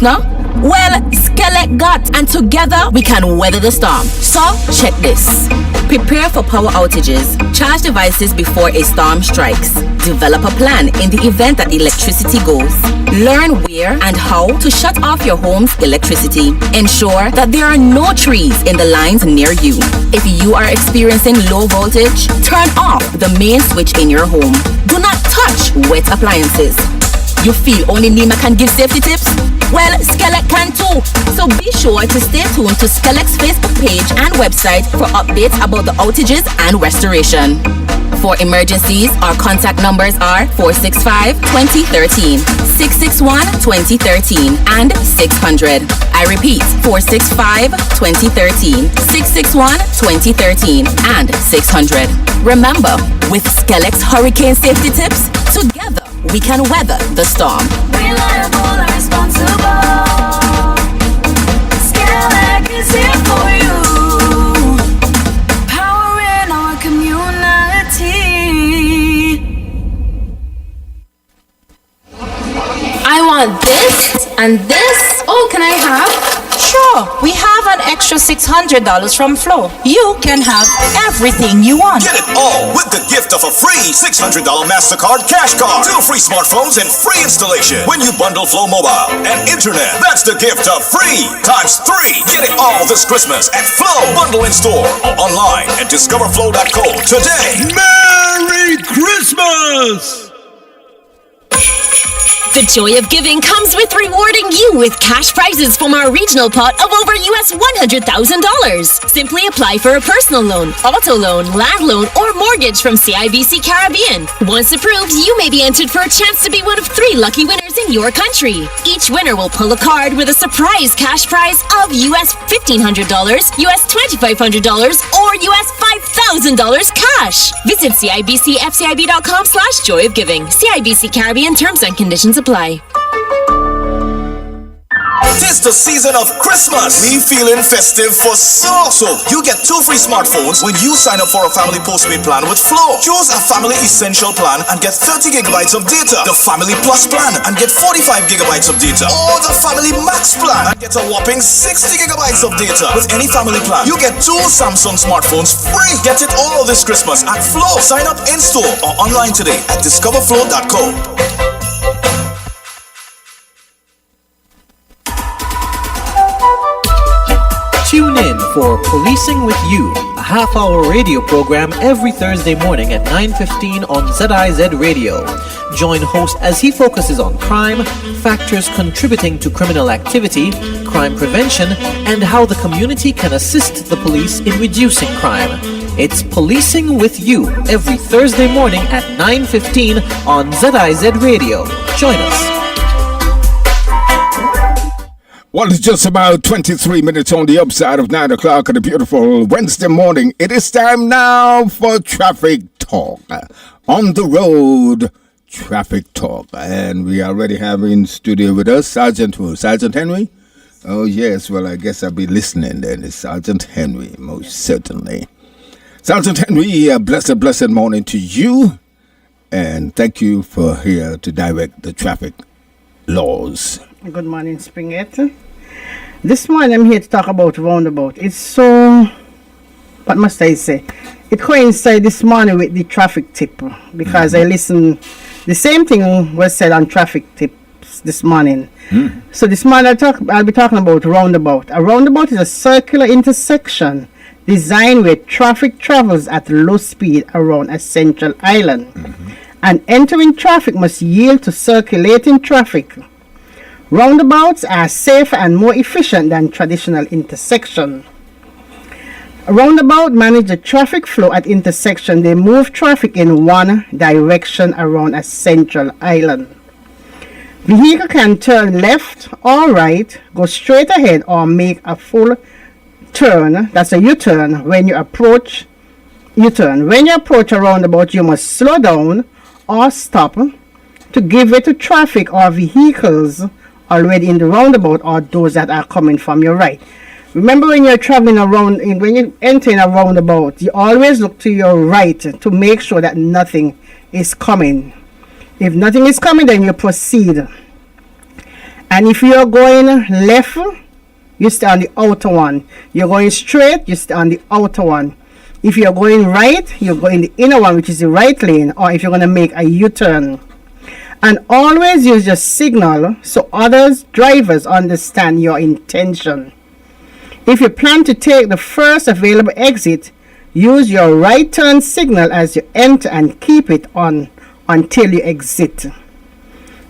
No? Well, Skelec got, and together we can weather the storm. So, check this. Prepare for power outages. Charge devices before a storm strikes. Develop a plan in the event that electricity goes. Learn where and how to shut off your home's electricity. Ensure that there are no trees in the lines near you. If you are experiencing low voltage, turn off the main switch in your home. Do not touch wet appliances. You feel only Nima can give safety tips? Well, Skelec can too. So be sure to stay tuned to Skelec's Facebook page and website for updates about the outages and restoration. For emergencies, our contact numbers are 465-2013, 661-2013, and 600. I repeat, 465-2013, 661-2013, and 600. Remember, with Skelec's hurricane safety tips, together we can weather the storm. Reliable and responsible. Skelec is here for you. Powering our community. I want this and this. Oh, can I have? Sure, we have an extra $600 from Flow. You can have everything you want. Get it all with the gift of a free $600 MasterCard cash card. 2 free smartphones and free installation when you bundle Flow Mobile and Internet. That's the gift of free times 3. Get it all this Christmas at Flow. Bundle in store or online at discoverflow.co today. Merry Christmas! The joy of giving comes with rewarding you with cash prizes from our regional pot of over US $100,000. Simply apply for a personal loan, auto loan, land loan, or mortgage from CIBC Caribbean. Once approved, you may be entered for a chance to be one of 3 lucky winners in your country. Each winner will pull a card with a surprise cash prize of US $1,500, US $2,500, or US $5,000 cash. Visit CIBCFCIB.com/joyofgiving. CIBC Caribbean terms and conditions apply. Tis the season of Christmas. Me feeling festive for so. You get 2 free smartphones when you sign up for a family postpaid plan with Flow. Choose a family essential plan and get 30 gigabytes of data. The family plus plan and get 45 gigabytes of data. Or the family max plan and get a whopping 60 gigabytes of data. With any family plan, you get 2 Samsung smartphones free. Get it all this Christmas at Flow. Sign up in store or online today at discoverflow.co. Tune in for Policing with You, a half-hour radio program every Thursday morning at 9:15 on ZIZ Radio. Join host as he focuses on crime, factors contributing to criminal activity, crime prevention, and how the community can assist the police in reducing crime. It's Policing with You every Thursday morning at 9:15 on ZIZ Radio. Join us. Well, it's just about 23 minutes on the upside of 9 o'clock on a beautiful Wednesday morning. It is time now for Traffic Talk. On the road, Traffic Talk. And we already have in studio with us Sergeant who? Sergeant Henry? Oh, yes. Well, I guess I'll be listening then. It's Sergeant Henry, most certainly. Sergeant Henry, a blessed morning to you. And thank you for here to direct the traffic laws. Good morning, Springett. This morning I'm here to talk about roundabout. It's so, what must I say? It coincides this morning with the traffic tip because I listened, the same thing was said on traffic tips this morning. So this morning I'll be talking about roundabout. A roundabout is a circular intersection designed where traffic travels at low speed around a central island. And entering traffic must yield to circulating traffic. Roundabouts are safer and more efficient than traditional intersections. Roundabout manage the traffic flow at intersection. They move traffic in one direction around a central island. Vehicle can turn left or right, go straight ahead, or make a full turn. That's a U-turn. When you approach U-turn. When you approach a roundabout, you must slow down or stop to give way to traffic or vehicles already in the roundabout or those that are coming from your right. Remember, when you're traveling around, when you enter in a roundabout, you always look to your right to make sure that nothing is coming. If nothing is coming, then you proceed. And if you're going left, you stay on the outer one. You're going straight, you stay on the outer one. If you're going right, you go in the inner one, which is the right lane, or if you're going to make a U-turn. And always use your signal so others drivers understand your intention. If you plan to take the first available exit, use your right turn signal as you enter and keep it on until you exit.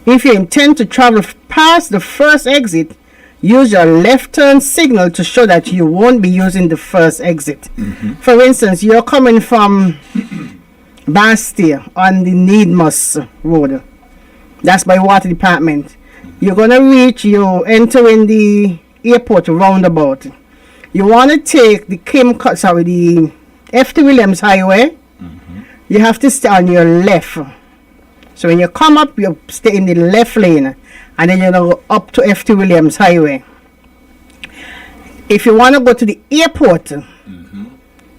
If you intend to travel past the first exit, use your left turn signal to show that you won't be using the first exit. For instance, you're coming from Bastille on the Needmos Road. That's by Water Department. You're going to reach, you enter in the airport roundabout. You want to take the F.T. Williams Highway. You have to stay on your left. So when you come up, you stay in the left lane. And then you're going to go up to F.T. Williams Highway. If you want to go to the airport,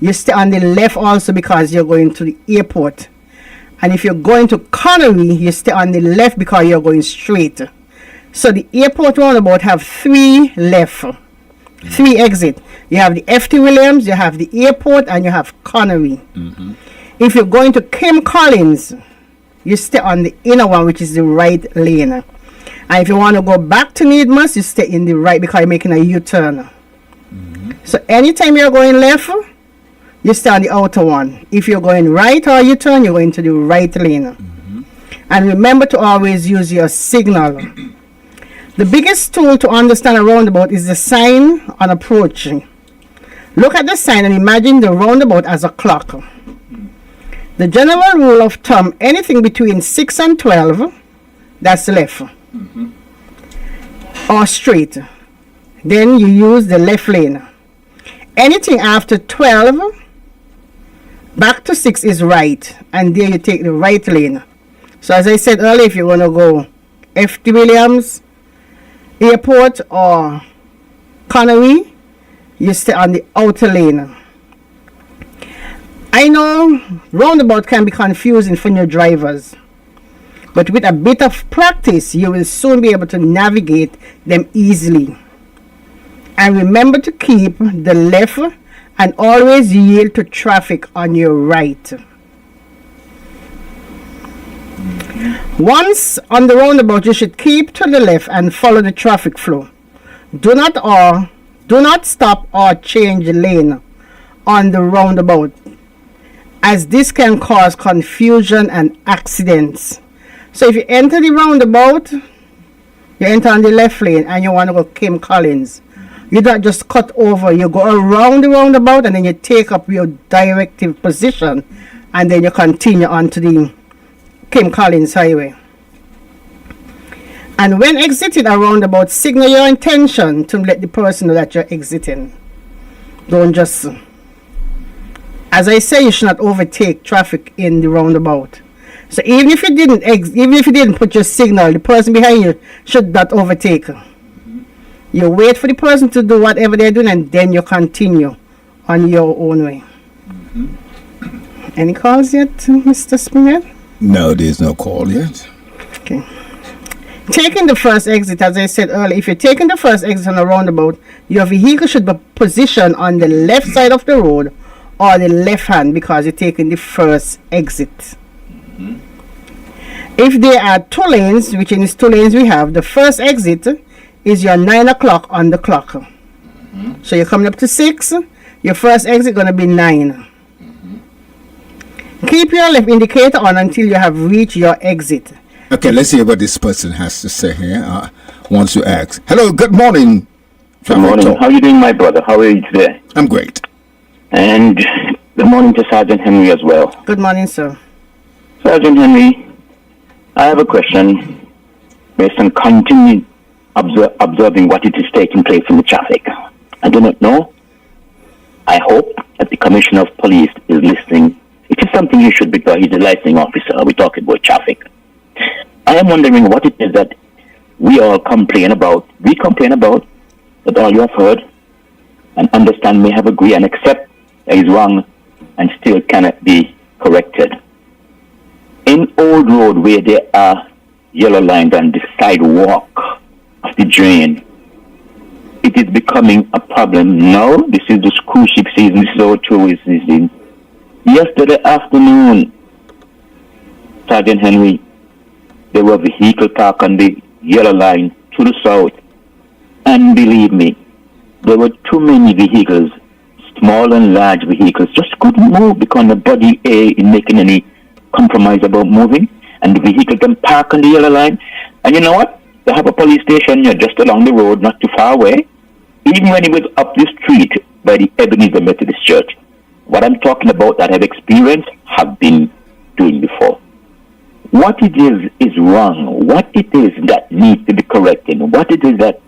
you stay on the left also because you're going to the airport. And if you're going to Connery, you stay on the left because you're going straight. So the airport roundabout have 3 left, 3 exit. You have the F.T. Williams, you have the airport, and you have Connery. If you're going to Kim Collins, you stay on the inner one, which is the right lane. And if you want to go back to Needmos, you stay in the right because you're making a U-turn. So anytime you're going left, you stay on the outer one. If you're going right or U-turn, you're going to the right lane. And remember to always use your signal. The biggest tool to understand a roundabout is the sign on approaching. Look at the sign and imagine the roundabout as a clock. The general rule of thumb, anything between 6 and 12, that's left. Or straight. Then you use the left lane. Anything after 12, back to 6 is right, and there you take the right lane. So as I said earlier, if you're going to go F.T. Williams Airport or Connery, you stay on the outer lane. I know roundabout can be confusing for new drivers, but with a bit of practice, you will soon be able to navigate them easily. And remember to keep the left and always yield to traffic on your right. Once on the roundabout, you should keep to the left and follow the traffic flow. Do not stop or change lane on the roundabout, as this can cause confusion and accidents. So if you enter the roundabout, you enter on the left lane and you want to go Kim Collins. You don't just cut over, you go around the roundabout and then you take up your directive position and then you continue on to the Kim Collins Highway. And when exiting a roundabout, signal your intention to let the person know that you're exiting. Don't just, as I say, you should not overtake traffic in the roundabout. So even if you didn't put your signal, the person behind you should not overtake. You wait for the person to do whatever they're doing and then you continue on your own way. Any calls yet, Mr. Springer? No, there's no call yet. Okay. Taking the first exit, as I said earlier, if you're taking the first exit on a roundabout, your vehicle should be positioned on the left side of the road or the left hand because you're taking the first exit. If there are 2 lanes, which in these 2 lanes we have, the first exit is your 9 o'clock on the clock. So you're coming up to 6, your first exit going to be 9. Keep your left indicator on until you have reached your exit. Okay, let's hear what this person has to say here. Once you ask. Hello, good morning. Good morning. How are you doing, my brother? How are you today? I'm great. And good morning to Sergeant Henry as well. Good morning, sir. Sergeant Henry, I have a question based on continued observing what it is taking place in the traffic. I do not know. I hope that the Commissioner of Police is listening. It is something he should because he's a licensing officer. We're talking about traffic. I am wondering what it is that we all complain about. We complain about that all you have heard and understand may have agreed and accept that is wrong and still cannot be corrected. In Old Road where there are yellow lines on the sidewalk, of the drain. It is becoming a problem now. This is the cruise ship season. This is our tourist season. Yesterday afternoon, Sergeant Henry, there were vehicle parked on the yellow line to the south. And believe me, there were too many vehicles, small and large vehicles, just couldn't move because nobody in making any compromise about moving. And the vehicle can park on the yellow line. And you know what? They have a police station here just along the road, not too far away. Even when it was up the street by the Ebenezer Methodist Church. What I'm talking about that I've experienced, have been doing before. What it is wrong. What it is that needs to be corrected. What it is that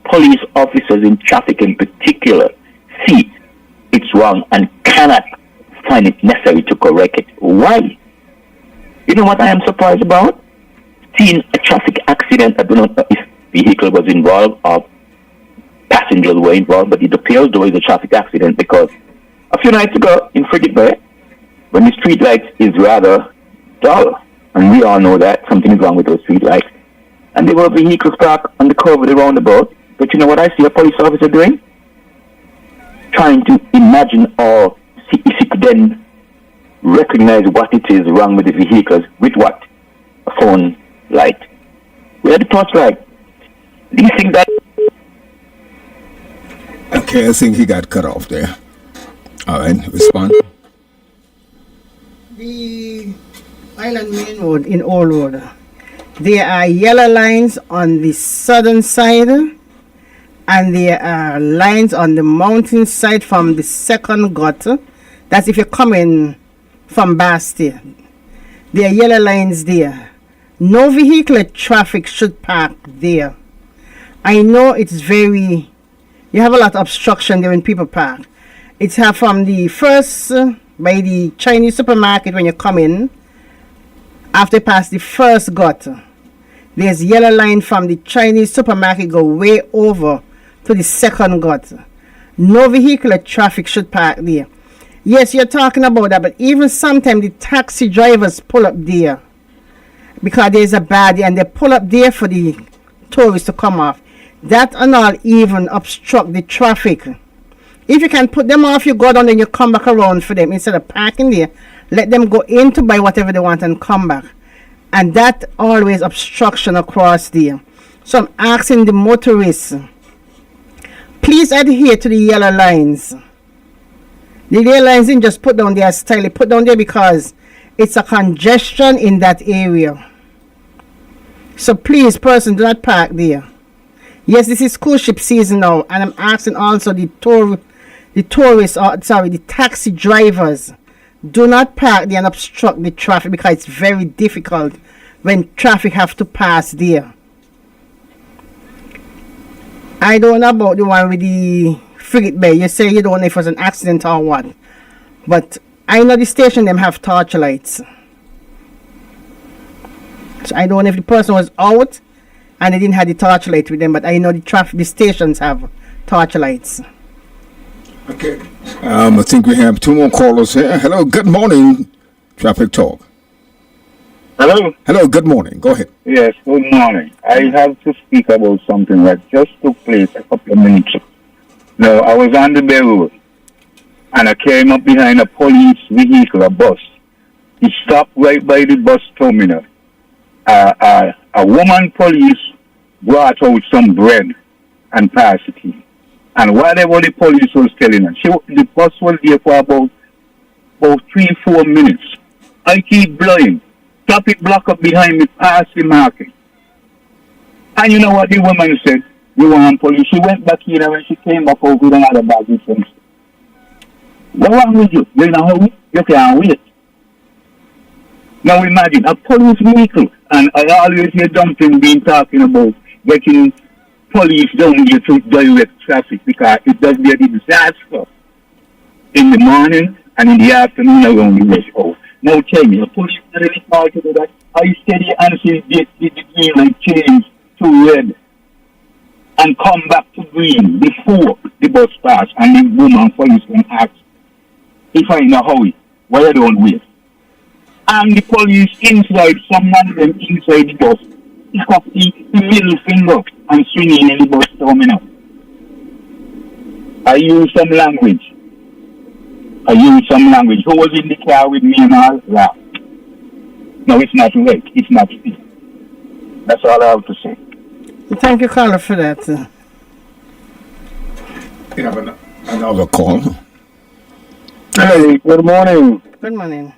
police officers in traffic in particular see it's wrong and cannot find it necessary to correct it. Why? You know what I am surprised about? Seeing a traffic accident. I don't know if vehicle was involved or passengers were involved, but it appears there was a traffic accident because a few nights ago in Frigate Bay, when the street light is rather dull, and we all know that something is wrong with those street lights, and there were vehicles parked on the curve of the roundabout. But you know what I see a police officer doing? Trying to imagine or see if he could then recognize what it is wrong with the vehicles with what? A phone light. We had the torchlight. Do you think that? Okay, I think he got cut off there. All right, respond. The Island Main Road in Old Road, there are yellow lines on the southern side and there are lines on the mountain side from the second gutter. That's if you're coming from Bastille. There are yellow lines there. No vehicular traffic should park there. I know it's very, you have a lot of obstruction there when people park. It's from the first, by the Chinese supermarket when you come in, after you pass the first gutter. There's yellow line from the Chinese supermarket go way over to the second gutter. No vehicular traffic should park there. Yes, you're talking about that, but even sometimes the taxi drivers pull up there because there's a bad and they pull up there for the tourists to come off. That and all even obstruct the traffic. If you can put them off, you go down and you come back around for them instead of parking there. Let them go in to buy whatever they want and come back. And that always obstruction across there. So I'm asking the motorists, please adhere to the yellow lines. The yellow lines didn't just put down there style, put down there because it's a congestion in that area. So please, person, do not park there. Yes, this is cruise ship season now, and I'm asking also the taxi drivers, do not park there and obstruct the traffic because it's very difficult when traffic have to pass there. I don't know about the one with the Frigate Bay. You say you don't know if it was an accident or what. But I know the station them have torchlights. So I don't know if the person was out and they didn't have the torchlight with them, but I know the stations have torchlights. Okay. I think we have two more callers here. Hello, good morning, Traffic Talk. Hello? Hello, good morning. Go ahead. Yes, good morning. I have to speak about something that just took place a couple of minutes ago. Now, I was on the Bay Road, and I came up behind a police vehicle, a bus. It stopped right by the bus terminal. A woman police brought out some bread and passed it in. And whatever the police was telling her, the bus was there for about 3-4 minutes. I keep blowing. Traffic block up behind me, past the market. And you know what the woman said? The woman police, she went back here and when she came back over with another bag with them. What's wrong with you? You know, you can't wait. Now imagine, a police vehicle, and I always hear Dumpling being talking about getting police down here to direct traffic because it does be a disaster in the morning and in the afternoon around the rush hour. Now tell me, a police really hard to do that. I steady and see the green light change to red and come back to green before the bus pass and the woman police can ask if I know how it, why I don't wait. And the police inside, some of them inside the bus, pick up the middle finger and swinging in the bus coming up. I use some language. Who was in the car with me and all that? No, it's not right. It's not fair. That's all I have to say. Thank you, caller, for that. You have another call. Hey, good morning. Good morning.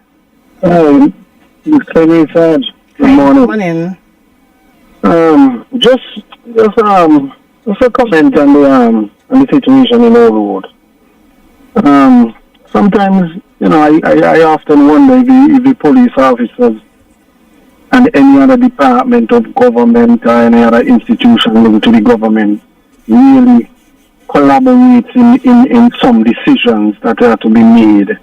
It's Kenny Sarge. Good morning. Just a comment on the situation in our road. Sometimes, I often wonder if the police officers and any other department of government or any other institution linked to the government really collaborates in some decisions that are to be made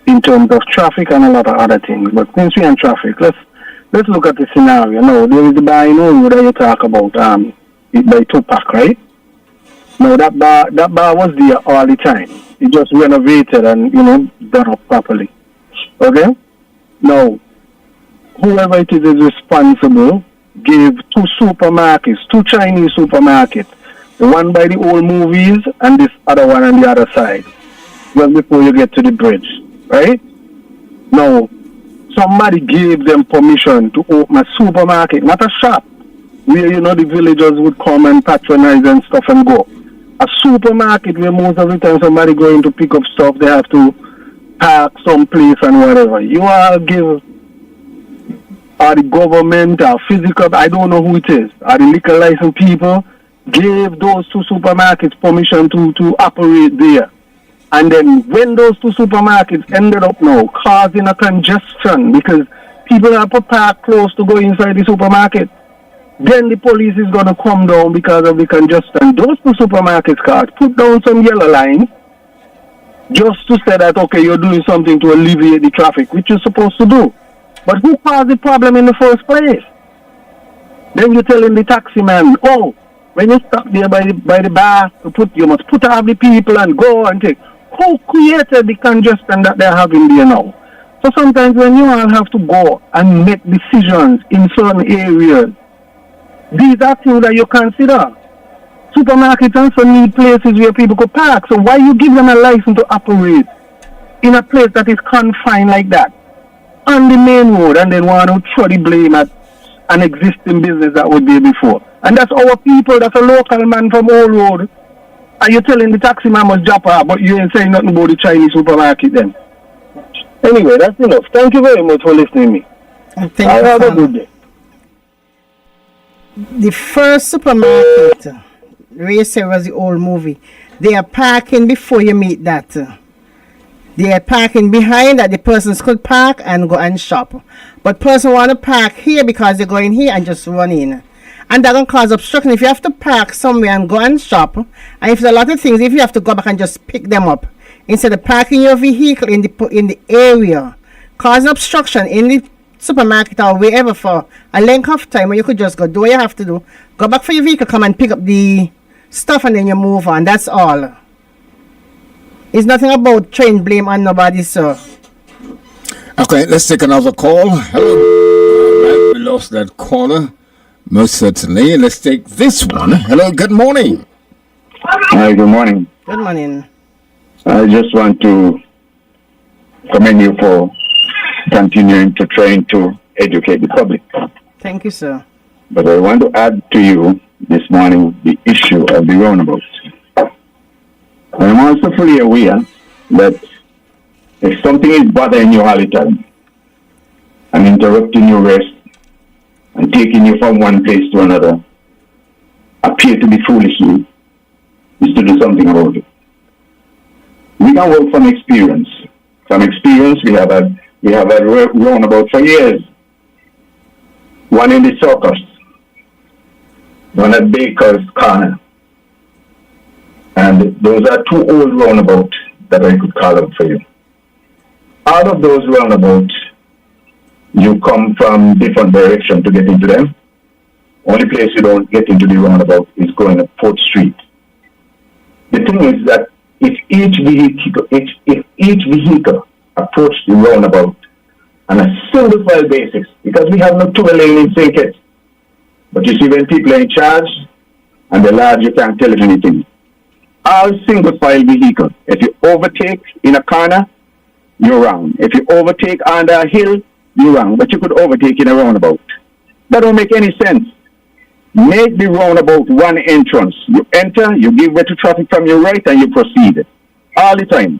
in terms of traffic and a lot of other things. But since we're on traffic, let's look at the scenario. Now, there is the bar in Old that you talk about by Tupac, right? Now, that bar was there all the time. It just renovated and, done up properly. Okay? Now, whoever it is responsible gave two Chinese supermarkets, the one by the old movies and this other one on the other side, well before you get to the bridge, right? Now, somebody gave them permission to open a supermarket, not a shop, where, the villagers would come and patronize and stuff and go. A supermarket where most of the time somebody going to pick up stuff, they have to park someplace and whatever. You all give the government or physical, I don't know who it is, or the liquor license people, gave those two supermarkets permission to operate there. And then when those two supermarkets ended up now causing a congestion because people have to park close to go inside the supermarket, then the police is going to come down because of the congestion. Those two supermarkets cars put down some yellow lines just to say that, okay, you're doing something to alleviate the traffic, which you're supposed to do. But who caused the problem in the first place? Then you're telling the taxi man, oh, when you stop there by the bar, you must put off the people and go and take. Who created the congestion that they're having there now? So sometimes when you all have to go and make decisions in certain areas, these are things that you consider. Supermarkets also need places where people could park. So why you give them a license to operate in a place that is confined like that on the main road and then want to throw the blame at an existing business that was there before? And that's our people. That's a local man from Old Road. Are you telling the taxi man must drop her, but you ain't saying nothing about the Chinese supermarket then? Anyway, that's enough. Thank you very much for listening to me. I have a good day. The first supermarket, Ray said, was the old movie. They are parking before you meet that. They are parking behind that the persons could park and go and shop. But person want to park here because they're going here and just run in. And that can cause obstruction. If you have to park somewhere and go and shop, and if there's a lot of things, if you have to go back and just pick them up, instead of parking your vehicle in the area, causing obstruction in the supermarket or wherever for a length of time, where you could just go do what you have to do, go back for your vehicle, come and pick up the stuff, and then you move on. That's all. It's nothing about trying blame on nobody, sir. Okay, let's take another call. Hello. We lost that caller. Most certainly. Let's take this one. Hello, good morning. Hi, good morning. Good morning. I just want to commend you for continuing to try to educate the public. Thank you, sir. But I want to add to you this morning the issue of the roundabouts. I am also fully aware that if something is bothering you all the time and interrupting your rest and taking you from one place to another, appear to be foolishly, is to do something about it. We can work from experience. From experience, we have had roundabout for years. One in the circus, one at Baker's Corner. And those are two old roundabouts that I could call out for you. Out of those roundabouts, you come from different directions to get into them. Only place you don't get into the roundabout is going up 4th Street. The thing is that if each vehicle approached the roundabout on a single file basis, because we have no two lane in St. Kitts. But you see, when people are in charge, and the large you can't tell them anything. All single file vehicles, if you overtake in a corner, you're wrong. If you overtake under a hill, you're wrong. But you could overtake in a roundabout. That don't make any sense. Make the roundabout one entrance. You enter, you give way to traffic from your right, and you proceed. All the time.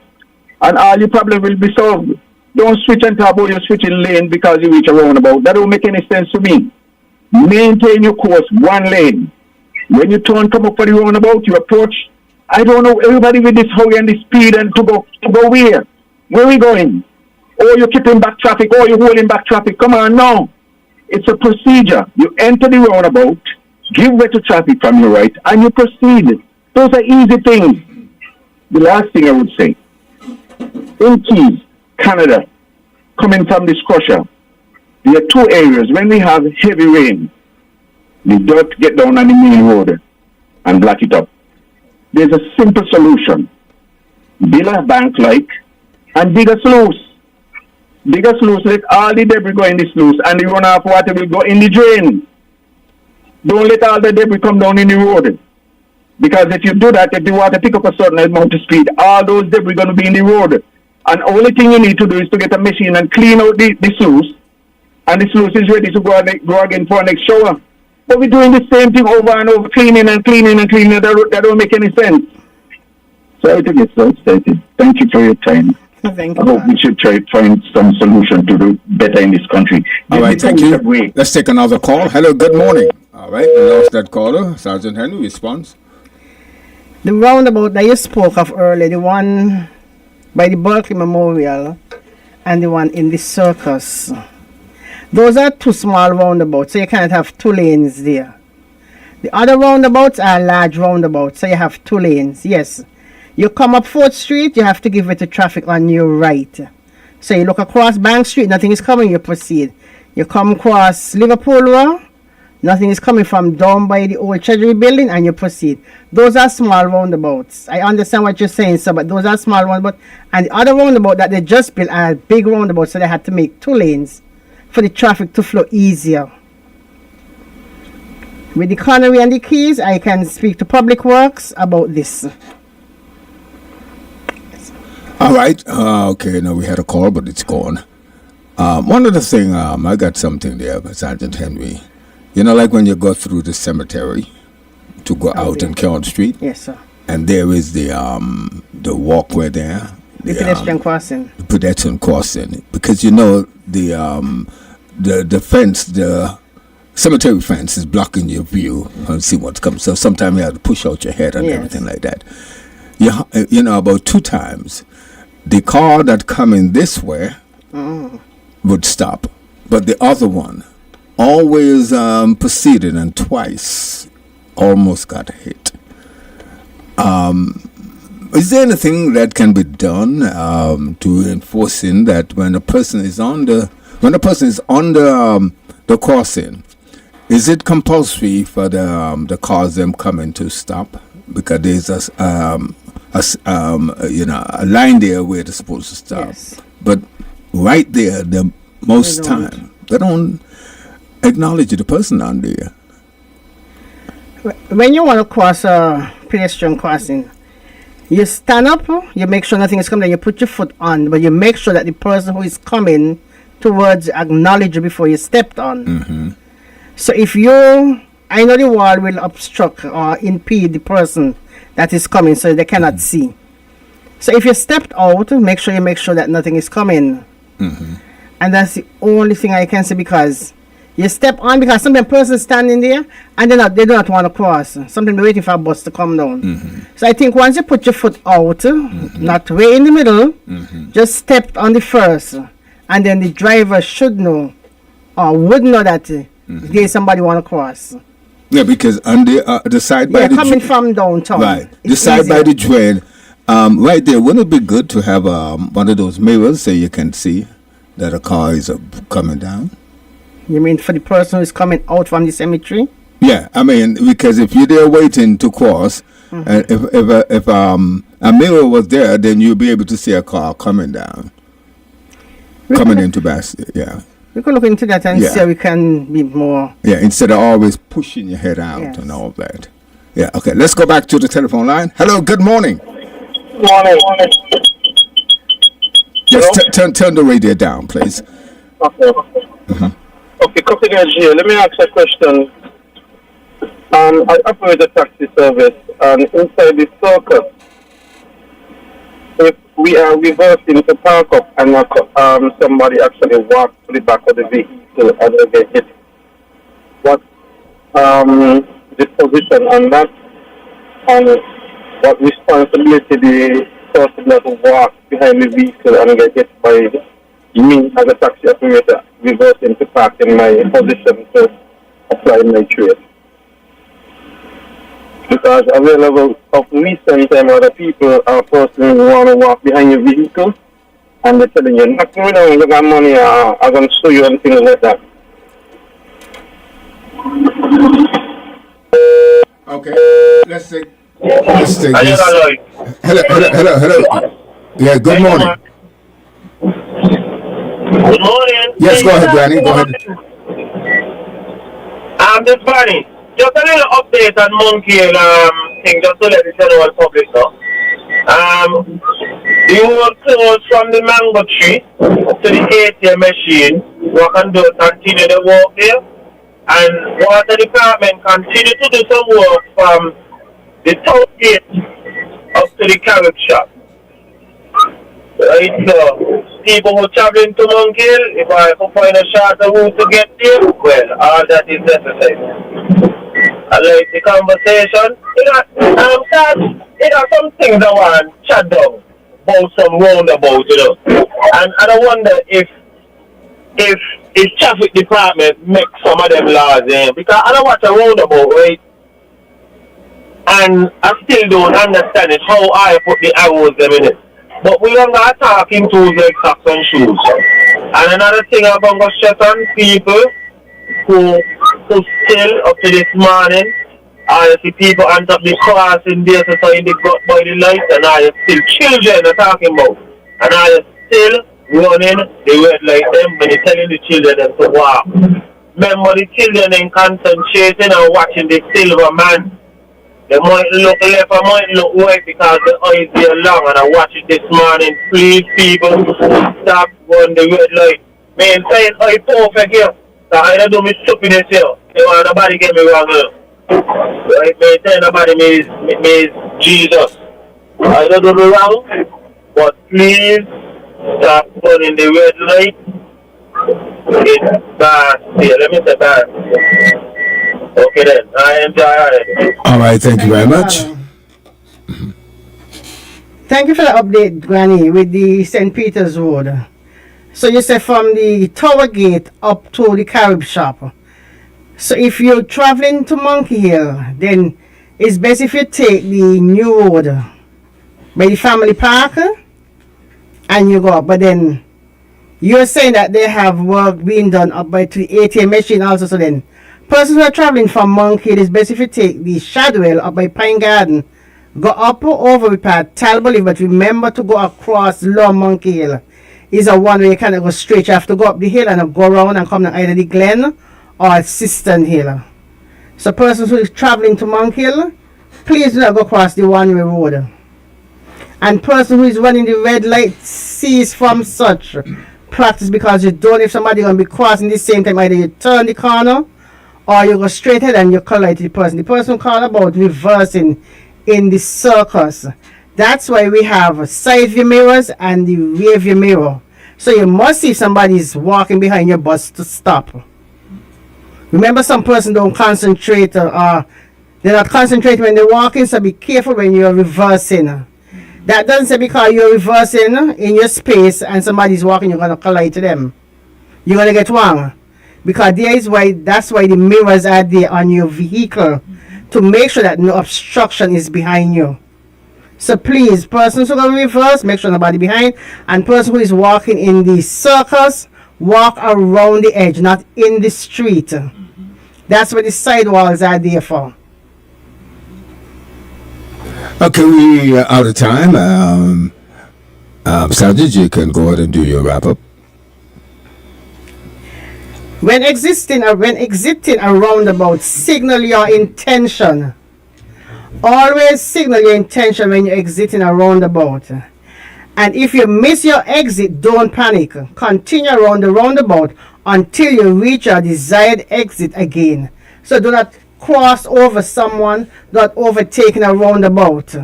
And all your problem will be solved. Don't switch and talk about you switching lane because you reach a roundabout. That don't make any sense to me. Maintain your course, one lane. When you turn, come up for the roundabout, you approach. I don't know, everybody with this hurry and this speed and to go where? Where are we going? Oh, you're keeping back traffic. Oh, you're holding back traffic. Come on, no. It's a procedure. You enter the roundabout, give way to traffic from your right, and you proceed. Those are easy things. The last thing I would say, in Keys, Canada, coming from this crusher, there are two areas. When we have heavy rain, the dirt get down on the main road and block it up. There's a simple solution. Build a bank like and dig a sluice. Dig a sluice, let all the debris go in the sluice and the runoff water will go in the drain. Don't let all the debris come down in the road. Because if you do that, if the water pick up a certain amount of speed, all those debris going to be in the road. And only thing you need to do is to get a machine and clean out the sluice. And the sluice is ready to go again for a next shower. But we're doing the same thing over and over, cleaning and cleaning and cleaning. That don't make any sense. Sorry to get so excited. Thank you for your time. Thank I hope we should try to find some solution to do better in this country. All right, thank you. Let's take another call. Hello, good morning. All right, we lost that caller. Sergeant Henry, response. The roundabout that you spoke of earlier, the one by the Berkeley Memorial and the one in the circus, those are two small roundabouts, so you can't have two lanes there. The other roundabouts are large roundabouts, so you have two lanes. Yes, you come up 4th Street, you have to give way to traffic on your right. So you look across Bank Street, nothing is coming, you proceed. You come across Liverpool Road, nothing is coming from down by the old Treasury building, and you proceed. Those are small roundabouts. I understand what you're saying, sir, but those are small roundabouts. And the other roundabout that they just built are big roundabouts, so they had to make two lanes for the traffic to flow easier. With the Connery and the Keys, I can speak to Public Works about this. All right. Okay, now we had a call, but it's gone. One other thing, I got something there, Sergeant Henry. You know, like when you go through the cemetery to go out on Count Street? Yes, sir. And there is the walkway there. The pedestrian crossing. The pedestrian crossing. Because, you know, the fence, the cemetery fence is blocking your view and see what's coming. So sometimes you have to push out your head and everything like that. You know, about 2 times, the car that coming this way would stop. But the other one always proceeded and twice almost got hit. Is there anything that can be done to enforcing that when a person is on the crossing, is it compulsory for the cars them coming to stop? Because there's a line there where they're supposed to stop. Yes. But right there, the most time they don't acknowledge the person on there. When you want to cross a pedestrian crossing, you stand up, you make sure nothing is coming, then you put your foot on, but you make sure that the person who is coming towards you acknowledge you before you stepped on. Mm-hmm. So if I know the wall will obstruct or impede the person that is coming so they cannot see. So if you stepped out, make sure that nothing is coming. Mm-hmm. And that's the only thing I can say, because you step on, because sometimes person standing there and they do not want to cross. Sometimes they're waiting for a bus to come down. Mm-hmm. So I think once you put your foot out, not way in the middle, just step on the first, and then the driver should know or would know that there's somebody want to cross. Yeah, because on the side by the coming from downtown. Right, the it's side easier. by the drain, right there. Wouldn't it be good to have one of those mirrors so you can see that a car is coming down? You mean for the person who's coming out from the cemetery? Yeah, I mean, because if you're there waiting to cross, if a mirror was there, then you'll be able to see a car coming down, coming into Bastille. Yeah. We could look into that and see how we can be more. Yeah, instead of always pushing your head out and all that. Yeah, okay. Let's go back to the telephone line. Hello, good morning. Morning. Yes, turn the radio down, please. Okay. Okay, Coffee Guy here. Let me ask a question. I operate a taxi service, and inside the circus, if we are reversing to park up and somebody actually walks to the back of the vehicle and they get hit, what the position on that, and what responsibility the person that walks behind the vehicle and get hit by me as a taxi operator reversing to park in my position to apply my trade. Because available of recent time other people are person who want to walk behind your vehicle and they're telling you, not going down, you got money, I'm going to show you and things like that. Okay, let's take this. Hello. Yeah, good morning. Good morning. Yes, go ahead, Granny. Go ahead. This Barney. Just a little update on Monkey thing, just to let the general public know. The whole close from the mango tree to the ATM machine, we can do continue the work there. And water department continue to do some work from the south gate up to the carrot shop. Right, so people who traveling to Monkey Hill, if I could find a shorter route to get there, well, all that is necessary. I like the conversation. Some things I want to chat down about some roundabout, And I wonder if traffic department make some of them laws, because I don't watch a roundabout, right? And I still don't understand it, how I put the arrows them in it. But we don't got talking to like socks and shoes. And another thing I'm going to stress on people who still up to this morning, I see people on top of the crossing there so they got by the light, and I still children are talking about. And I still running the red light them when you're telling the children them to walk. Remember the children then concentrating and watching the silver man. They might look left or might look right because the eyes are long, and I watch it this morning. Please people, stop running the red light. Man, saying I perfect here. So I don't do me stupidness here. Nobody get me wrong here. Right? Man, saying nobody means Jesus. I don't do me wrong, but please stop running the red light. It's bad. Yeah, let me say bad. Okay then, I enjoy it. All right, thank you very much. Thank you for the update, Granny, with the St. Peter's Road. So you said from the Tower Gate up to the Carib Shop. So if you're traveling to Monkey Hill, then it's best if you take the new road by the family park and you go up. But then you're saying that they have work being done up by the ATM machine also. So then persons who are traveling from Monkey Hill, it's best if you take the Shadwell up by Pine Garden, go up or over with Talbot, but remember to go across Lower Monkey Hill. Is a one way you kind of go straight. You have to go up the hill and go around and come down either the Glen or Cistern Hill. So persons who is traveling to Monkey Hill, please do not go across the one-way road. And person who is running the red light, cease from such practice, because you don't, if somebody going to be crossing the same time, either you turn the corner or you go straight ahead and you collide the person. The person called about reversing in the circus. That's why we have side view mirrors and the rear view mirror. So you must see if somebody is walking behind your bus to stop. Remember, some person don't concentrate or they're not concentrating when they're walking, so be careful when you're reversing. That doesn't say because you're reversing in your space and somebody's walking, you're going to collide to them. You're going to get wrong. Because that's why the mirrors are there on your vehicle, to make sure that no obstruction is behind you. So please, persons who are going to reverse, make sure nobody behind. And person who is walking in the circus, walk around the edge, not in the street. That's what the sidewalls are there for. Okay, we are out of time. Sergeant, you can go ahead and do your wrap up. When exiting a roundabout, signal your intention Always signal your intention when you're exiting a roundabout. And if you miss your exit, don't panic. Continue around the roundabout until you reach your desired exit again. So do not cross over someone, not overtaking a roundabout.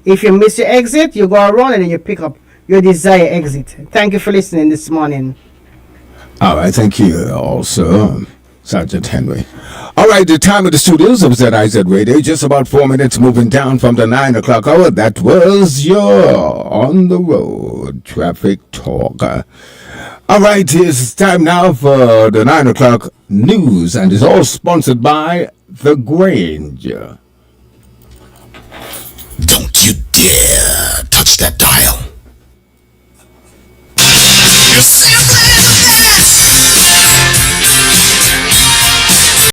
If you miss your exit, you go around and then you pick up your desired exit. Thank you for listening this morning. All right, thank you also, Sergeant Henry. All right, the time of the studios of ZIZ Radio, just about 4 minutes moving down from the 9 o'clock hour. That was your On the Road Traffic Talk. All right, it's time now for the 9 o'clock news, and it's all sponsored by The Grange. Don't you dare touch that dial. You see